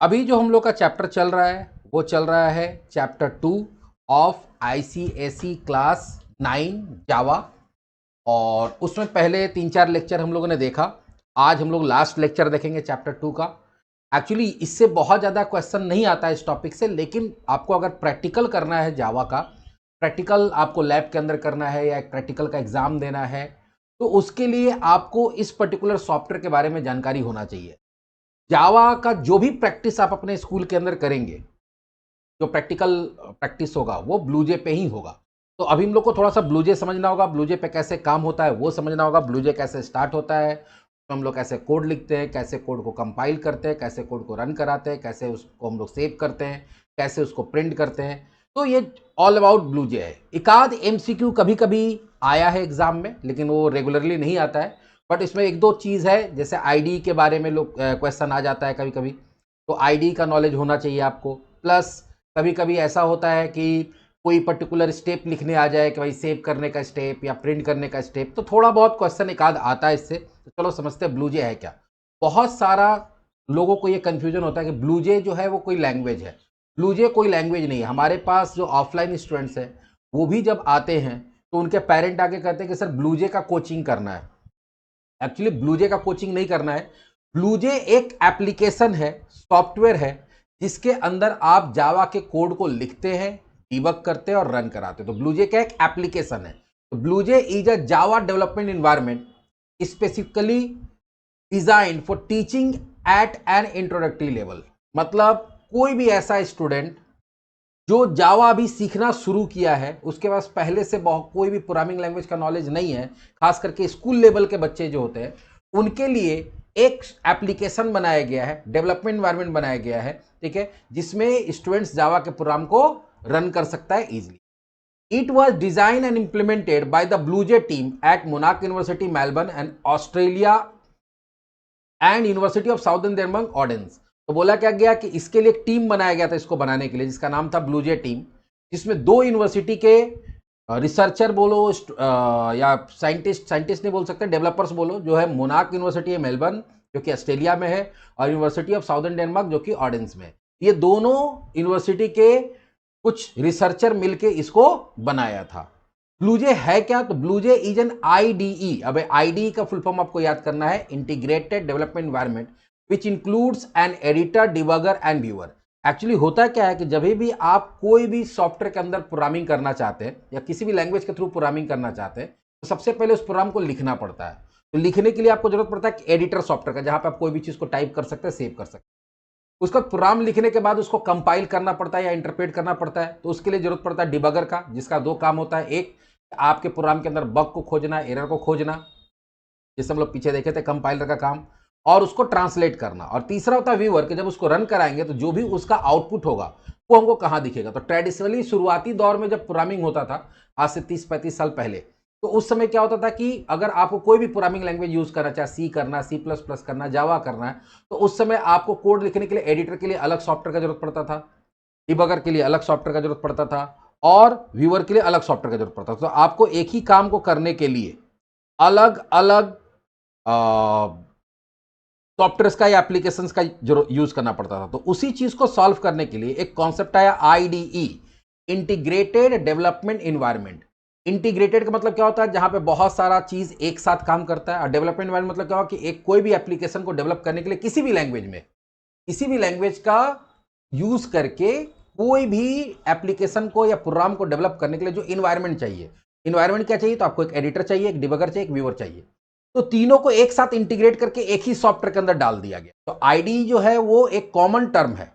अभी जो हम लोग का चैप्टर चल रहा है वो चल रहा है चैप्टर 2 ऑफ आईसीएसई क्लास 9 जावा। और उसमें पहले 3-4 लेक्चर हम लोगों ने देखा। आज हम लोग लास्ट लेक्चर देखेंगे चैप्टर 2 का। एक्चुअली इससे बहुत ज़्यादा क्वेश्चन नहीं आता है इस टॉपिक से, लेकिन आपको अगर प्रैक्टिकल करना है जावा का, प्रैक्टिकल आपको लैब के अंदर करना है या एक प्रैक्टिकल का एग्ज़ाम देना है, तो उसके लिए आपको इस पर्टिकुलर सॉफ्टवेयर के बारे में जानकारी होना चाहिए। जावा का जो भी प्रैक्टिस आप अपने स्कूल के अंदर करेंगे, जो प्रैक्टिकल प्रैक्टिस होगा वो ब्लूजे पे ही होगा। तो अभी हम लोग को थोड़ा सा ब्लूजे समझना होगा, ब्लूजे पे कैसे काम होता है वो समझना होगा, ब्लूजे कैसे स्टार्ट होता है, तो हम लोग कैसे कोड लिखते हैं, कैसे कोड को कंपाइल करते हैं, कैसे कोड को रन कराते हैं, कैसे उसको हम लोग सेव करते हैं, कैसे उसको प्रिंट करते हैं। तो ये ऑल अबाउट ब्लूजे है। एक आध एमसीक्यू कभी कभी आया है एग्जाम में, लेकिन वो रेगुलरली नहीं आता है। बट इसमें एक दो चीज़ है, जैसे आईडी के बारे में लोग क्वेश्चन आ जाता है कभी कभी, तो आईडी का नॉलेज होना चाहिए आपको। प्लस कभी कभी ऐसा होता है कि कोई पर्टिकुलर स्टेप लिखने आ जाए कि भाई सेव करने का स्टेप या प्रिंट करने का स्टेप, तो थोड़ा बहुत क्वेश्चन एक आध आता है इससे। तो चलो समझते हैं ब्लूजे है क्या। बहुत सारा लोगों को ये कन्फ्यूजन होता है कि ब्लूजे जो है वो कोई लैंग्वेज है। ब्लूजे कोई लैंग्वेज नहीं है। हमारे पास जो ऑफलाइन स्टूडेंट्स हैं वो भी जब आते हैं तो उनके पेरेंट आके कहते हैं कि सर ब्लूजे का कोचिंग करना है। एक्चुअली ब्लूजे का कोचिंग नहीं करना है। ब्लूजे एक एप्लीकेशन है, सॉफ्टवेयर है, जिसके अंदर आप जावा के कोड को लिखते हैं, डिबग करते हैं और रन कराते हैं। तो ब्लूजे का एक एप्लीकेशन है। तो BlueJ is a Java development environment specifically design for teaching eight N introductory level. मतलब कोई भी ऐसा स्टूडेंट जो जावा अभी सीखना शुरू किया है, उसके पास पहले से कोई भी प्रोग्रामिंग लैंग्वेज का नॉलेज नहीं है, खास करके स्कूल लेवल के बच्चे जो होते हैं, उनके लिए एक एप्लीकेशन बनाया गया है, डेवलपमेंट एनवायरनमेंट बनाया गया है, ठीक है, जिसमें स्टूडेंट्स जावा के प्रोग्राम को रन कर सकता है easily. It was design and implemented by the BlueJ team at Monash University Melbourne and Australia and University of Southern Denmark Odense. तो बोला क्या गया कि इसके लिए एक टीम बनाया गया था इसको बनाने के लिए, जिसका नाम था ब्लूजे टीम, जिसमें 2 यूनिवर्सिटी के रिसर्चर बोलो या साइंटिस्ट नहीं बोल सकते, डेवलपर्स बोलो, जो है मोनाक यूनिवर्सिटी है मेलबर्न जो कि ऑस्ट्रेलिया में है, और यूनिवर्सिटी ऑफ साउदर्न डेनमार्क जो कि ऑर्डेंस में। ये दोनों यूनिवर्सिटी के कुछ रिसर्चर मिलके इसको बनाया था। ब्लूजे है क्या? तो ब्लूजे इज एन आईडीई। अब आईडीई का फुल फॉर्म आपको याद करना है, integrated development environment which includes an editor, debugger and viewer. Actually होता क्या है कि जब भी आप कोई भी सॉफ्टवेयर के अंदर प्रोग्रामिंग करना चाहते हैं या किसी भी लैंग्वेज के थ्रू प्रोग्रामिंग करना चाहते हैं, तो सबसे पहले उस प्रोग्राम को लिखना पड़ता है। तो लिखने के लिए आपको जरूरत पड़ता है एडिटर सॉफ्टवेयर का, जहां पर आप कोई भी चीज को टाइप कर सकते हैं, सेव कर सकते हैं। उसका प्रोग्राम लिखने के बाद उसको कंपाइल करना पड़ता है या इंटरप्रेट करना पड़ता है, तो उसके लिए जरूरत पड़ता है डिबगर का, जिसका 2 काम होता है। एक, आपके प्रोग्राम के अंदर बग को खोजना, एरर को खोजना, जैसे हम लोग पीछे देखे थे कंपाइलर का काम, और उसको ट्रांसलेट करना। और तीसरा होता है व्यूअर, कि जब उसको रन कराएंगे तो जो भी उसका आउटपुट होगा वो हमको कहां दिखेगा। तो ट्रेडिशनली शुरुआती दौर में जब प्रोग्रामिंग होता था, आज से 30-35 साल पहले, तो उस समय क्या होता था कि अगर आपको कोई भी प्रोग्रामिंग लैंग्वेज यूज करना, चाहे सी करना, C++ करना, जावा करना है, तो उस समय आपको कोड लिखने के लिए एडिटर के लिए अलग सॉफ्टवेयर का जरूरत पड़ता था, डिबगर के लिए अलग सॉफ्टवेयर का जरूरत पड़ता था, और व्यूअर के लिए अलग सॉफ्टवेयर का जरूरत पड़ता था। तो आपको एक ही काम को करने के लिए अलग अलग सॉफ्टवेयर का या एप्लीकेशंस का यूज करना पड़ता था। तो उसी चीज को सॉल्व करने के लिए एक कॉन्सेप्ट आया IDE, integrated development environment. Integrated का मतलब क्या होता है? जहां पे बहुत सारा चीज एक साथ काम करता है। और डेवलपमेंट इन्वायरमेंट मतलब क्या होगा कि एक कोई भी एप्लीकेशन को डेवलप करने के लिए किसी भी लैंग्वेज में, किसी भी लैंग्वेज का यूज करके कोई भी एप्लीकेशन को या प्रोग्राम को डेवलप करने के लिए जो इन्वायरमेंट चाहिए। इन्वायरमेंट क्या चाहिए? तो आपको एक एडिटर चाहिए, एक डिबगर चाहिए, एक व्यूअर चाहिए। तो तीनों को एक साथ इंटीग्रेट करके एक ही सॉफ्टवेयर के अंदर डाल दिया गया। तो आईडी जो है वो एक कॉमन टर्म है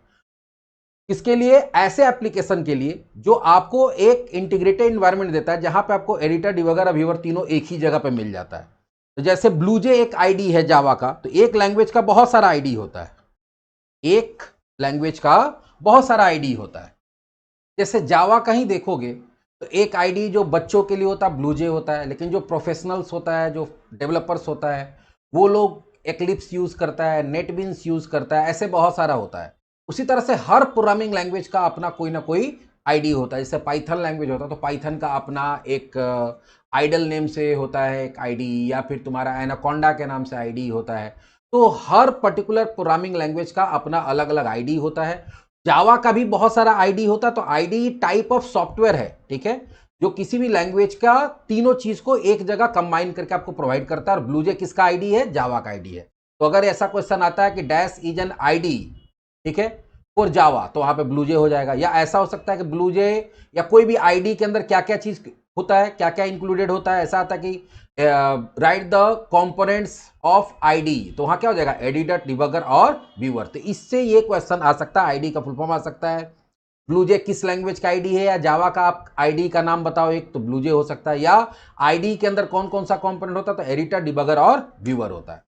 किसके लिए? ऐसे एप्लीकेशन के लिए जो आपको एक इंटीग्रेटेड इन्वायरमेंट देता है, जहां पे आपको एडिटर, डिबगर और व्यूअर तीनों एक ही जगह पे मिल जाता है। तो जैसे ब्लूजे एक आईडी है जावा का, तो एक लैंग्वेज का बहुत सारा आईडी होता है, एक लैंग्वेज का बहुत सारा आईडी होता है। जैसे जावा का ही देखोगे तो एक आईडी जो बच्चों के लिए होता है ब्लूजे होता है, लेकिन जो प्रोफेशनल्स होता है, जो डेवलपर्स होता है, वो लोग एक्लिप्स यूज करता है, नेटबीन्स यूज करता है, ऐसे बहुत सारा होता है। उसी तरह से हर प्रोग्रामिंग लैंग्वेज का अपना कोई ना कोई आईडी होता है। जैसे पाइथन लैंग्वेज होता है तो पाइथन का अपना एक आइडल नेम से होता है एक आईडी, या फिर तुम्हारा एनाकोंडा के नाम से आईडी होता है। तो हर पर्टिकुलर प्रोग्रामिंग लैंग्वेज का अपना अलग अलग आईडी होता है। जावा का भी बहुत सारा आईडी होता है। तो आईडी टाइप ऑफ सॉफ्टवेयर है, ठीक है, जो किसी भी लैंग्वेज का तीनों चीज को एक जगह कंबाइन करके आपको प्रोवाइड करता है। और ब्लूजे किसका आईडी है? जावा का आईडी है। तो अगर ऐसा क्वेश्चन आता है कि डैश इज एन आईडी, ठीक है, फॉर जावा, तो वहां पे ब्लूजे हो जाएगा। या ऐसा हो सकता है कि ब्लूजे या कोई भी आईडी के अंदर क्या क्या चीज होता है, क्या क्या इंक्लूडेड होता है, ऐसा आता है कि right the components of ID, तो वहां क्या हो जाएगा? एडिटर, डिबगर और व्यूअर। तो इससे ये क्वेश्चन आ सकता है, आईडी का फुल फॉर्म आ सकता है। ब्लूजे किस लैंग्वेज का आईडी है, या जावा का आप आईडी का नाम बताओ एक, तो ब्लूजे हो सकता है। या आईडी के अंदर कौन कौन सा कंपोनेंट होता है, तो एडिटर, डिबगर और व्यूअर होता है।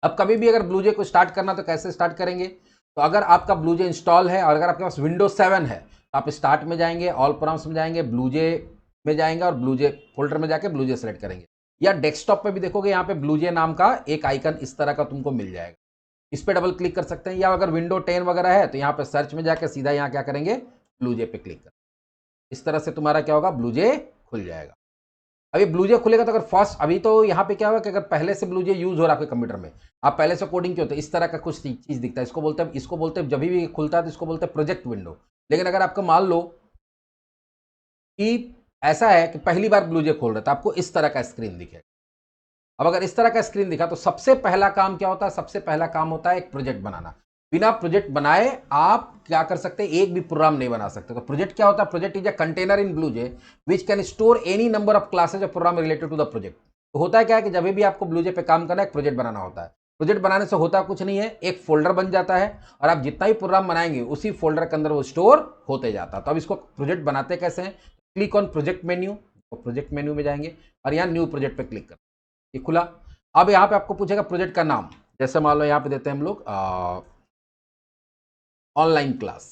अब कभी भी अगर ब्लूजे को स्टार्ट करना तो कैसे स्टार्ट करेंगे? तो अगर आपका ब्लूजे इंस्टॉल है और अगर आपके पास विंडोज 7 है तो आप स्टार्ट में जाएंगे, ऑल प्रोग्राम्स में जाएंगे, ब्लूजे में जाएंगे और ब्लूजे फोल्डर में जाके ब्लूजे सेलेक्ट करेंगे। या डेस्कटॉप पे भी देखोगे यहाँ पे ब्लूजे नाम का एक आइकन इस तरह का तुमको मिल जाएगा, इस पर डबल क्लिक कर सकते हैं। या अगर विंडो 10 वगैरह है तो यहाँ पे सर्च में जाकर सीधा यहाँ क्या करेंगे? ब्लूजे पे क्लिक कर, इस तरह से तुम्हारा क्या होगा? ब्लूजे खुल जाएगा। अभी ब्लूजे खुलेगा तो अगर फर्स्ट, अभी तो यहाँ पे क्या होगा कि अगर पहले से ब्लूजे यूज हो रहा है आपके कंप्यूटर में, आप पहले से कोडिंग किए होते, इस तरह का कुछ चीज दिखता है। इसको बोलते हैं जब भी खुलता है तो इसको बोलते हैं प्रोजेक्ट विंडो। लेकिन अगर आपको मान लो कि ऐसा है कि पहली बार ब्लूजे खोल रहे तो आपको इस तरह का स्क्रीन दिखेगा। अब अगर इस तरह का स्क्रीन दिखा तो सबसे पहला काम क्या होता है? सबसे पहला काम होता है एक प्रोजेक्ट बनाना। बिना प्रोजेक्ट बनाए आप क्या कर सकते हैं? एक भी प्रोग्राम नहीं बना सकते। तो प्रोजेक्ट क्या होता है? Project is a container in BlueJ which can store any number of classes of program related to the project. तो होता है क्या है कि जब भी आपको ब्लूजे पे काम करना है, एक प्रोजेक्ट बनाना होता है। प्रोजेक्ट बनाने से होता कुछ नहीं है, एक फोल्डर बन जाता है और आप जितना ही प्रोग्राम बनाएंगे उसी फोल्डर के अंदर वो स्टोर होते जाता है। तो अब इसको प्रोजेक्ट बनाते कैसे हैं? क्लिक ऑन प्रोजेक्ट मेन्यू, तो प्रोजेक्ट मेन्यू में जाएंगे और यहाँ न्यू प्रोजेक्ट पे क्लिक कर, ये खुला। अब यहाँ पे आपको पूछेगा प्रोजेक्ट का नाम, जैसे मान लो यहाँ पे देते हैं हम लोग ऑनलाइन क्लास।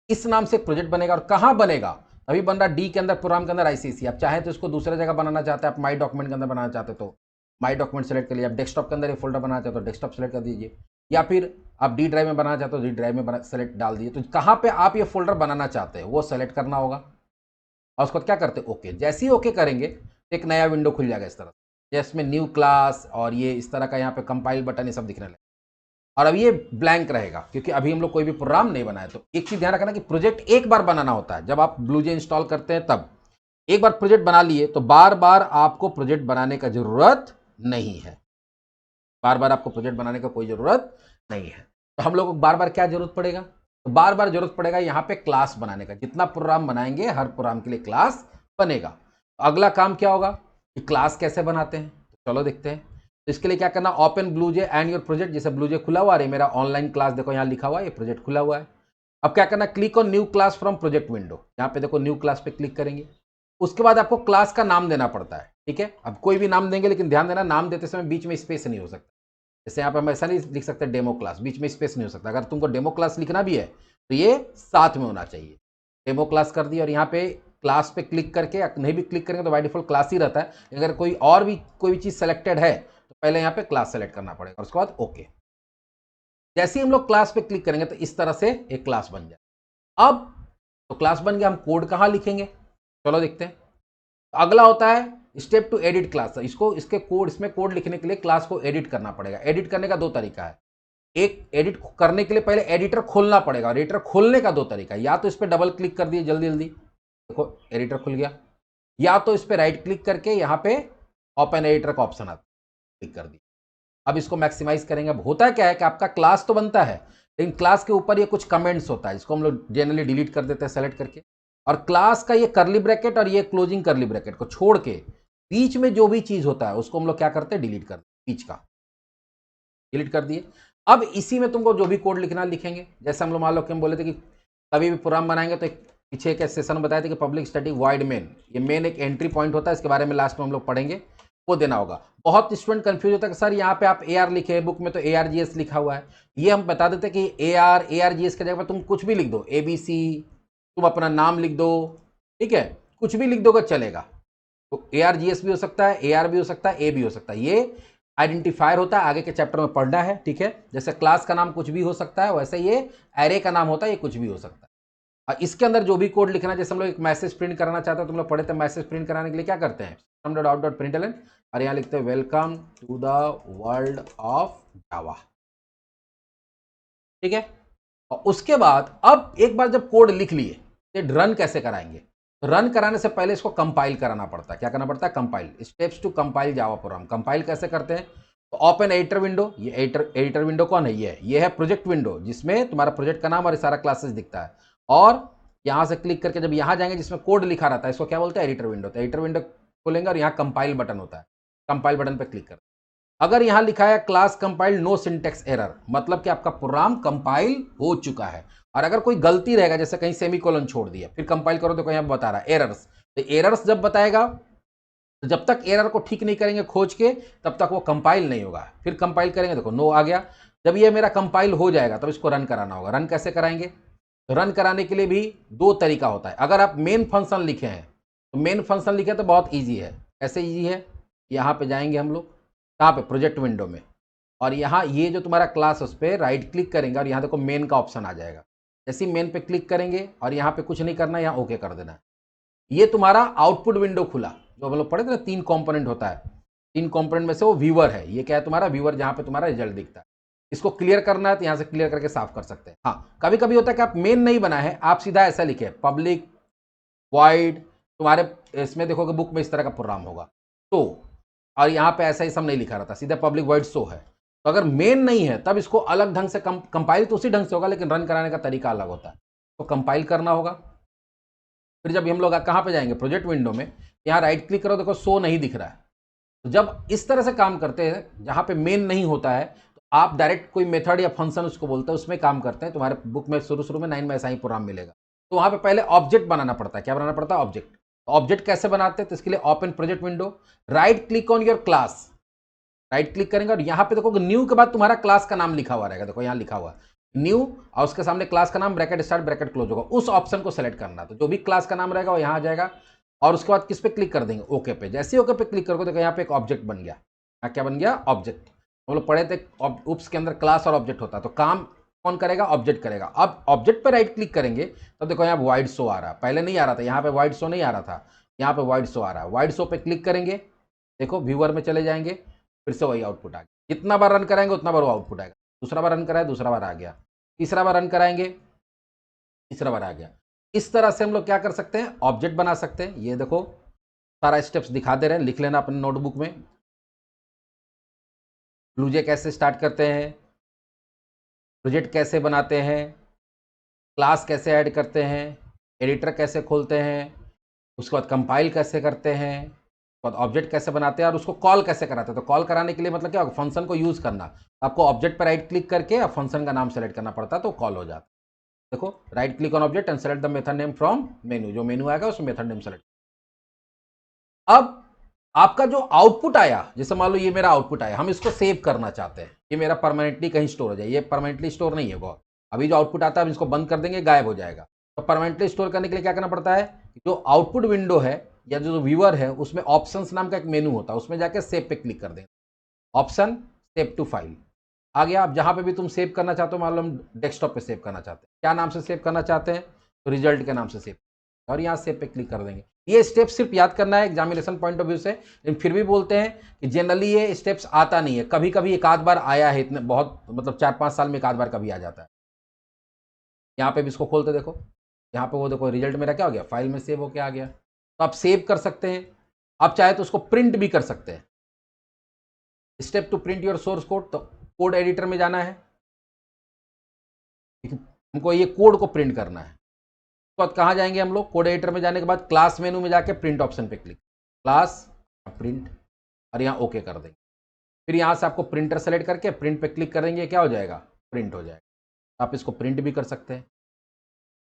इस नाम से प्रोजेक्ट बनेगा। और कहाँ बनेगा? अभी बन रहा डी के अंदर, प्रोग्राम के अंदर आईसीसी। आप चाहे तो इसको दूसरे जगह बनाना चाहते हैं, आप माई डॉक्यूमेंट के अंदर बनाना चाहते हो तो माई डॉक्यूमेंट सेलेक्ट कर लिया। आप डेस्कटॉप के अंदर एक फोल्डर बनाना चाहते हो तो डेस्कटॉप सेलेक्ट कर दीजिए। या फिर आप डी ड्राइव में बनाना चाहते हो, डी ड्राइव में सेलेक्ट डाल दीजिए। तो कहाँ पे आप ये फोल्डर बनाना चाहते हैं वो सेलेक्ट करना होगा और उसको क्या करते हैं? ओके। जैसे ही ओके करेंगे एक नया विंडो खुल जाएगा इस तरह, जिसमें न्यू क्लास और ये इस तरह का यहाँ पे कंपाइल बटन ये सब दिखने लगे। और अब ये ब्लैंक रहेगा क्योंकि अभी हम लोग कोई भी प्रोग्राम नहीं बनाया। तो एक चीज ध्यान रखना कि प्रोजेक्ट एक बार बनाना होता है। जब आप ब्लूजे इंस्टॉल करते हैं तब एक बार प्रोजेक्ट बना लिए तो बार बार आपको प्रोजेक्ट बनाने का जरूरत नहीं है। बार बार आपको प्रोजेक्ट बनाने का कोई जरूरत नहीं है। तो हम लोग को बार बार क्या जरूरत पड़ेगा? तो बार बार जरूरत पड़ेगा यहाँ पे क्लास बनाने का। जितना प्रोग्राम बनाएंगे हर प्रोग्राम के लिए क्लास बनेगा। तो अगला काम क्या होगा कि क्लास कैसे बनाते हैं, तो चलो देखते हैं। तो इसके लिए क्या करना? Open BlueJ and your project. जैसे ब्लूजे खुला हुआ है, मेरा ऑनलाइन क्लास देखो यहाँ लिखा हुआ है, ये प्रोजेक्ट खुला हुआ है। अब क्या करना? Click on new class from project window. यहाँ पे देखो न्यू क्लास पे क्लिक करेंगे। उसके बाद आपको क्लास का नाम देना पड़ता है, ठीक है। अब कोई भी नाम देंगे, लेकिन ध्यान देना नाम देते समय बीच में स्पेस नहीं हो सकता। जैसे यहाँ पे हम ऐसा नहीं लिख सकते डेमो क्लास, बीच में स्पेस नहीं हो सकता। अगर तुमको डेमो क्लास लिखना भी है तो ये साथ में होना चाहिए। डेमो क्लास कर दी और यहाँ पे क्लास पे क्लिक करके, नहीं भी क्लिक करेंगे तो बाय डिफॉल्ट क्लास ही रहता है। अगर कोई और भी कोई चीज़ सेलेक्टेड है तो पहले यहाँ पे क्लास सेलेक्ट करना पड़ेगा और उसके बाद ओके। जैसे ही हम लोग क्लास पे क्लिक करेंगे तो इस तरह से एक क्लास बन जाए। अब तो क्लास बन गया, हम कोड कहाँ लिखेंगे चलो देखते हैं। अगला होता है स्टेप टू एडिट क्लास। इसको इसके कोड, इसमें कोड लिखने के लिए क्लास को एडिट करना पड़ेगा। एडिट करने का दो तरीका है। एक, एडिट करने के लिए पहले एडिटर खोलना पड़ेगा और एडिटर खोलने का दो तरीका है। या तो इस पर डबल क्लिक कर दिए जल्दी जल्दी, देखो एडिटर खुल गया। या तो इस पर राइट क्लिक करके यहाँ पे ओपन एडिटर का ऑप्शन आता है, क्लिक कर दिया। अब इसको मैक्सिमाइज करेंगे। अब होता क्या है कि आपका क्लास तो बनता है, लेकिन क्लास के ऊपर ये कुछ कमेंट्स होता है, इसको हम लोग जनरली डिलीट कर देते हैं सेलेक्ट करके। और क्लास का ये करली ब्रैकेट और ये क्लोजिंग करली ब्रैकेट को छोड़ के बीच में जो भी चीज होता है उसको हम लोग क्या करते हैं? डिलीट कर, बीच का डिलीट कर दिए। अब इसी में तुमको जो भी कोड लिखना लिखेंगे। जैसे हम लोग मान लो कि हम बोले थे कि कभी भी प्रोग्राम बनाएंगे तो एक पीछे एक सेशन में बताया था कि पब्लिक स्टैटिक वॉइड मेन, ये मेन एक एंट्री पॉइंट होता है, इसके बारे में लास्ट में हम लोग पढ़ेंगे, वो देना होगा। बहुत स्टूडेंट कंफ्यूज होता है कि सर यहाँ पे आप AR लिखे, बुक में तो ARGS लिखा हुआ है। ये हम बता देते कि ARGS की जगह पर तुम कुछ भी लिख दो, ABC, तुम अपना नाम लिख दो, ठीक है, कुछ भी लिख दोगे चलेगा। तो ARGS भी हो सकता है, AR भी हो सकता है, A भी हो सकता है। ये आइडेंटिफायर होता है, आगे के चैप्टर में पढ़ना है, ठीक है। जैसे क्लास का नाम कुछ भी हो सकता है, वैसे ये एरे का नाम होता है, ये कुछ भी हो सकता है। इसके अंदर जो भी कोड लिखना है, जैसे हम लोग एक मैसेज प्रिंट कराना चाहते हैं, तुम लोग पढ़े थे मैसेज प्रिंट कराने के लिए क्या करते हैं, system.out.println और यहाँ लिखते हैं welcome to the world of Java. ठीक है, और उसके बाद अब एक बार जब कोड लिख लिए तो रन कैसे कराएंगे, तो रन कराने से पहले इसको कंपाइल कराना पड़ता है। क्या करना पड़ता है, compile, steps to compile Java program. Compile कैसे करते हैं, तो ओपन एडिटर विंडो, ये एडिटर विंडो कौन है, ये है प्रोजेक्ट विंडो जिसमें तुम्हारा प्रोजेक्ट का नाम और सारा क्लासेस दिखता है। और यहां से क्लिक करके जब यहां जाएंगे जिसमें कोड लिखा रहता है, इसको क्या बोलते हैं, एडिटर विंडो। तो एडिटर विंडो खोलेंगे और यहाँ कंपाइल बटन होता है, कंपाइल बटन पर क्लिक कर, अगर यहां लिखा है class compile no syntax error, मतलब कि आपका प्रोग्राम कंपाइल हो चुका है। और अगर कोई गलती रहेगा, जैसे कहीं सेमीकोलन छोड़ दिया, फिर कंपाइल करो तो कहीं बता रहा है एरर्स, तो एरर्स जब बताएगा, तो जब तक एरर को ठीक नहीं करेंगे खोज के, तब तक वो कंपाइल नहीं होगा। फिर कंपाइल करेंगे, देखो नो आ गया। जब ये मेरा कंपाइल हो जाएगा तब इसको रन कराना होगा। रन कैसे कराएंगे, रन कराने के लिए भी दो तरीका होता है। अगर आप मेन फंक्शन लिखे हैं, तो मेन फंक्शन लिखे तो बहुत ईजी है। कैसे ईजी है, यहाँ पे जाएंगे हम लोग, कहाँ पे, प्रोजेक्ट विंडो में, और यहाँ ये जो तुम्हारा क्लास उस पर राइट क्लिक करेंगे और यहाँ देखो मेन का ऑप्शन आ जाएगा। जैसे ही मेन पे क्लिक करेंगे और यहाँ पे कुछ नहीं करना है, यहाँ ओके कर देना है। ये तुम्हारा आउटपुट विंडो खुला, जो हम लोग पढ़े थे ना, 3 कंपोनेंट होता है, 3 कंपोनेंट में से वो व्यूअर है। ये क्या है, तुम्हारा व्यूअर, जहाँ पे तुम्हारा रिजल्ट दिखता है। इसको क्लियर करना है तो यहाँ से क्लियर करके साफ कर सकते हैं। हाँ, कभी कभी होता है कि आप मेन नहीं बना है, आप सीधा ऐसा लिखे पब्लिक वॉइड, तुम्हारे इसमें देखोगे बुक में इस तरह का प्रोग्राम होगा, तो और यहाँ पे ऐसा ही सब नहीं लिखा रहता, सीधा पब्लिक वॉइड शो है। तो अगर मेन नहीं है तब इसको अलग ढंग से कंपाइल तो उसी ढंग से होगा, लेकिन रन कराने का तरीका अलग होता है। तो कंपाइल करना होगा। फिर जब हम लोग कहाँ पे जाएंगे, प्रोजेक्ट विंडो में, यहाँ राइट क्लिक करो, देखो शो नहीं दिख रहा है। तो जब इस तरह से काम करते हैं जहाँ पे मेन नहीं होता है, तो आप डायरेक्ट कोई मेथड या फंक्शन उसको बोलते हैं, उसमें काम करते हैं। तुम्हारे बुक में शुरू में 9 में ऐसा ही प्रोग्राम मिलेगा। तो वहाँ पे पहले ऑब्जेक्ट बनाना पड़ता है। क्या बनाना पड़ता है, ऑब्जेक्ट। ऑब्जेक्ट कैसे बनाते हैं, तो इसके लिए open project window, right click on your class, right click करेंगे और यहाँ पे देखो न्यू के बाद तुम्हारा क्लास का नाम लिखा हुआ रहेगा। देखो यहाँ लिखा हुआ न्यू और उसके सामने क्लास का नाम, ब्रैकेट स्टार्ट ब्रैकेट क्लोज होगा, उस ऑप्शन को सेलेक्ट करना। तो जो भी क्लास का नाम रहेगा वो यहाँ आ जाएगा और उसके बाद किस पे क्लिक कर देंगे, ओके पे। जैसे ही ओके पे क्लिक करोगे तो यहाँ पे एक ऑब्जेक्ट बन गया। क्या बन गया, ऑब्जेक्ट। हम लोग पढ़े थे उप्स के अंदर क्लास और ऑब्जेक्ट होता है, तो काम कौन करेगा, ऑब्जेक्ट करेगा। अब ऑब्जेक्ट पे राइट क्लिक करेंगे तब देखो यहाँ वाइड शो आ रहा है, पहले नहीं आ रहा था, यहाँ पे वाइड शो नहीं आ रहा था, यहाँ पे वाइड शो आ रहा है। वाइड शो पे क्लिक करेंगे, देखो व्यूअर में चले जाएंगे, फिर से वही आउटपुट आ गया। जितना बार रन कराएंगे उतना बार वो आउटपुट आएगा। दूसरा बार रन कराए, दूसरा बार आ गया, तीसरा बार रन कराएंगे, तीसरा बार आ गया। इस तरह से हम लोग क्या कर सकते हैं, ऑब्जेक्ट बना सकते हैं। ये देखो सारा स्टेप्स दिखा दे रहे हैं, लिख लेना अपने नोटबुक में। ब्लूजे कैसे स्टार्ट करते हैं, प्रोजेक्ट कैसे बनाते हैं, क्लास कैसे ऐड करते हैं, एडिटर कैसे खोलते हैं, उसके बाद कंपाइल कैसे करते हैं, उसके बाद ऑब्जेक्ट कैसे बनाते हैं और उसको कॉल कैसे कराते हैं। तो कॉल कराने के लिए मतलब क्या होगा, फंक्शन को यूज़ करना। आपको ऑब्जेक्ट पर राइट क्लिक करके और फंक्शन का नाम सेलेक्ट करना पड़ता है, तो कॉल हो जाता है। देखो right click on object and select the method name from मेनू, जो मेनू आएगा उसमें मेथड नेम सेलेक्ट। अब आपका जो आउटपुट आया, जैसे मान लो ये मेरा आउटपुट आया, हम इसको सेव करना चाहते हैं, ये मेरा परमानेंटली कहीं स्टोर हो जाए। ये परमानेंटली स्टोर नहीं है, वो अभी जो आउटपुट आता है हम इसको बंद कर देंगे, गायब हो जाएगा। तो परमानेंटली स्टोर करने के लिए क्या करना पड़ता है, जो आउटपुट विंडो है या जो व्यूअर है उसमें ऑप्शंस नाम का एक मेनू होता है, उसमें जाके सेव पे क्लिक कर देंगे, ऑप्शन सेव टू फाइल आ गया। अब जहां पे भी तुम सेव करना चाहते हो, मान लो हम डेस्कटॉप पे सेव करना चाहते हैं, क्या नाम से सेव करना चाहते हैं, तो रिजल्ट के नाम से सेव, और यहाँ सेव पे क्लिक कर देंगे। ये स्टेप सिर्फ याद करना है एग्जामिनेशन पॉइंट ऑफ व्यू से, लेकिन फिर भी बोलते हैं कि जनरली ये स्टेप्स आता नहीं है, कभी कभी एक आध बार आया है, इतने बहुत मतलब 4-5 साल में एक आध बार कभी आ जाता है। यहाँ पे भी इसको खोलते देखो, यहाँ पे वो देखो रिजल्ट मेरा क्या हो गया, फाइल में सेव होके आ गया। तो आप सेव कर सकते हैं, आप चाहे तो उसको प्रिंट भी कर सकते हैं। Step to print your source code, तो कोड एडिटर में जाना है, हमको ये कोड को प्रिंट करना है। तो कहाँ जाएंगे हम लोग, कोड एडिटर में जाने के बाद क्लास मेनू में जाके प्रिंट ऑप्शन पे क्लिक, क्लास प्रिंट, और यहाँ ओके कर देंगे। फिर यहाँ से आपको प्रिंटर सेलेक्ट करके प्रिंट पे क्लिक करेंगे, क्या हो जाएगा, प्रिंट हो जाएगा। आप इसको प्रिंट भी कर सकते हैं।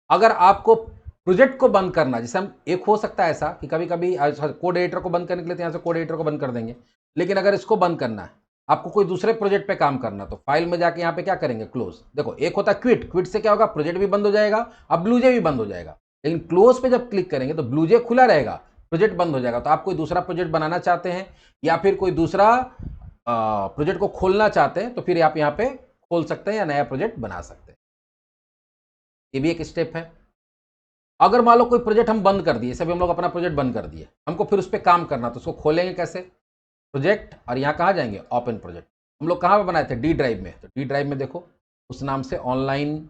अगर आपको प्रोजेक्ट को बंद करना, जैसे हम एक हो सकता है ऐसा कि कभी कभी कोड एडिटर को बंद करने के लिए तो यहाँ से कोड एडिटर को बंद कर देंगे, लेकिन अगर इसको बंद करना है, आपको कोई दूसरे प्रोजेक्ट पे काम करना, तो फाइल में जाके यहाँ पे क्या करेंगे, क्लोज। देखो एक होता है क्विट, क्विट से क्या होगा, प्रोजेक्ट भी बंद हो जाएगा, अब ब्लूजे भी बंद हो जाएगा। लेकिन क्लोज पे जब क्लिक करेंगे तो ब्लूजे खुला रहेगा, प्रोजेक्ट बंद हो जाएगा। तो आप कोई दूसरा प्रोजेक्ट बनाना चाहते हैं या फिर कोई दूसरा प्रोजेक्ट को खोलना चाहते हैं, तो फिर आप यहाँ पे खोल सकते हैं या नया प्रोजेक्ट बना सकते हैं। ये भी एक स्टेप है। अगर मान लो कोई प्रोजेक्ट हम बंद कर दिए, सभी हम लोग अपना प्रोजेक्ट बंद कर दिए, हमको फिर उस पर काम करना, तो उसको खोलेंगे कैसे? प्रोजेक्ट, और यहाँ कहाँ जाएंगे? Open project. हम लोग कहाँ पे बनाए थे? डी ड्राइव में। तो डी ड्राइव में देखो उस नाम से ऑनलाइन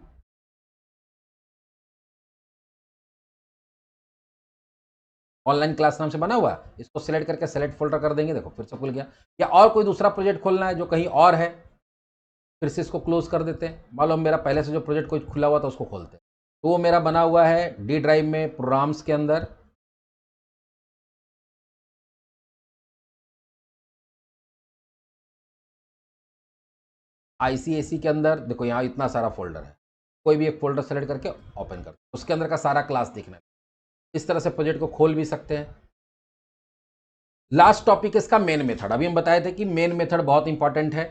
क्लास नाम से बना हुआ है, इसको सिलेक्ट करके सेलेक्ट फोल्डर कर देंगे, देखो फिर से खुल गया। या और कोई दूसरा प्रोजेक्ट खोलना है जो कहीं और है, फिर से इसको क्लोज कर देते हैं। मान लो मेरा पहले से जो प्रोजेक्ट कोई खुला हुआ था उसको खोलते हैं, तो वो मेरा बना हुआ है डी ड्राइव में प्रोग्राम्स के अंदर। आईसीएसी के अंदर देखो यहाँ इतना सारा फोल्डर है, कोई भी एक फोल्डर सेलेक्ट करके ओपन कर, उसके अंदर का सारा क्लास दिखना है। इस तरह से प्रोजेक्ट को खोल भी सकते हैं। लास्ट टॉपिक इसका मेन मेथड। अभी हम बताए थे कि मेन मेथड बहुत इंपॉर्टेंट है।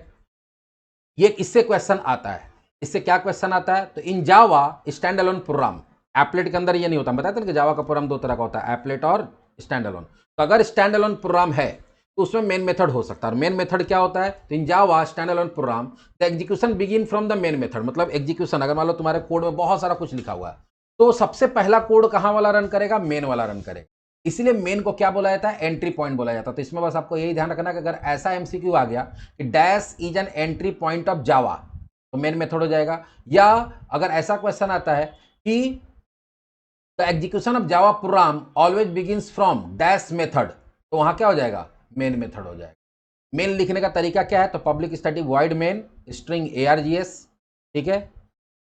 ये इससे क्वेश्चन आता है। इससे क्या क्वेश्चन आता है? तो in Java stand alone programme, applet के अंदर ये नहीं होता। बताया था कि जावा का प्रोग्राम दो तरह का होता है, एप्लेट और स्टैंड अलोन। तो अगर स्टैंड अलोन प्रोग्राम है तो उसमें मेन मेथड हो सकता है। और मेन मेथड क्या होता है? तो in Java stand alone program the execution begin from the main method. मतलब एग्जीक्यूशन, अगर मान लो तुम्हारे कोड में बहुत सारा कुछ लिखा हुआ है, तो सबसे पहला कोड कहाँ वाला रन करेगा? मेन वाला रन करेगा। इसीलिए मेन को क्या बोला जाता है? एंट्री पॉइंट बोला जाता है। तो इसमें बस आपको यही ध्यान रखना कि अगर ऐसा एमसीक्यू आ गया कि dash is an entry point of Java, तो मेन मेथड हो जाएगा। या अगर ऐसा क्वेश्चन आता है कि the execution of Java program always begins from dash method, तो वहां क्या हो जाएगा? मेन मेथड हो जाएगा। मेन लिखने का तरीका क्या है? तो public static void main string args, ठीक है,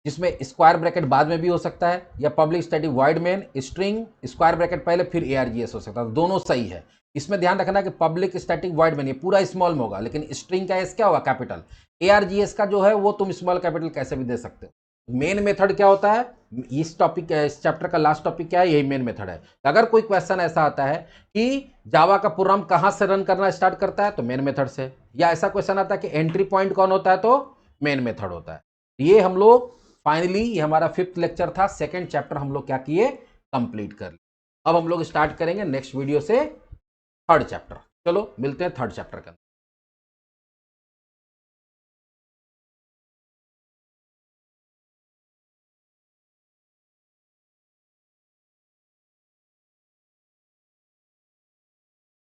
जिसमें स्क्वायर ब्रैकेट बाद में भी हो सकता है, या public static void main string square bracket पहले फिर args हो सकता है। दोनों सही है। इसमें ध्यान रखना कि पब्लिक स्टैटिक वॉइड मेन ये पूरा स्मॉल में होगा, लेकिन स्ट्रिंग का एस क्या होगा? कैपिटल। args का जो है वो तुम स्मॉल कैपिटल कैसे भी दे सकते हो। मेन मेथड क्या होता है? इस टॉपिक, इस चैप्टर का लास्ट टॉपिक क्या है? यही मेन मेथड है। अगर कोई क्वेश्चन ऐसा आता है कि जावा का प्रोग्राम कहां से रन करना स्टार्ट करता है, तो मेन मेथड से। या ऐसा क्वेश्चन आता है कि एंट्री पॉइंट कौन होता है, तो मेन मेथड होता है। ये हम लोग फाइनली, ये हमारा 5th लेक्चर था। 2nd चैप्टर हम लोग क्या किए? कंप्लीट कर लिया। अब हम लोग स्टार्ट करेंगे नेक्स्ट वीडियो से 3rd चैप्टर। चलो मिलते हैं 3rd चैप्टर के अंदर।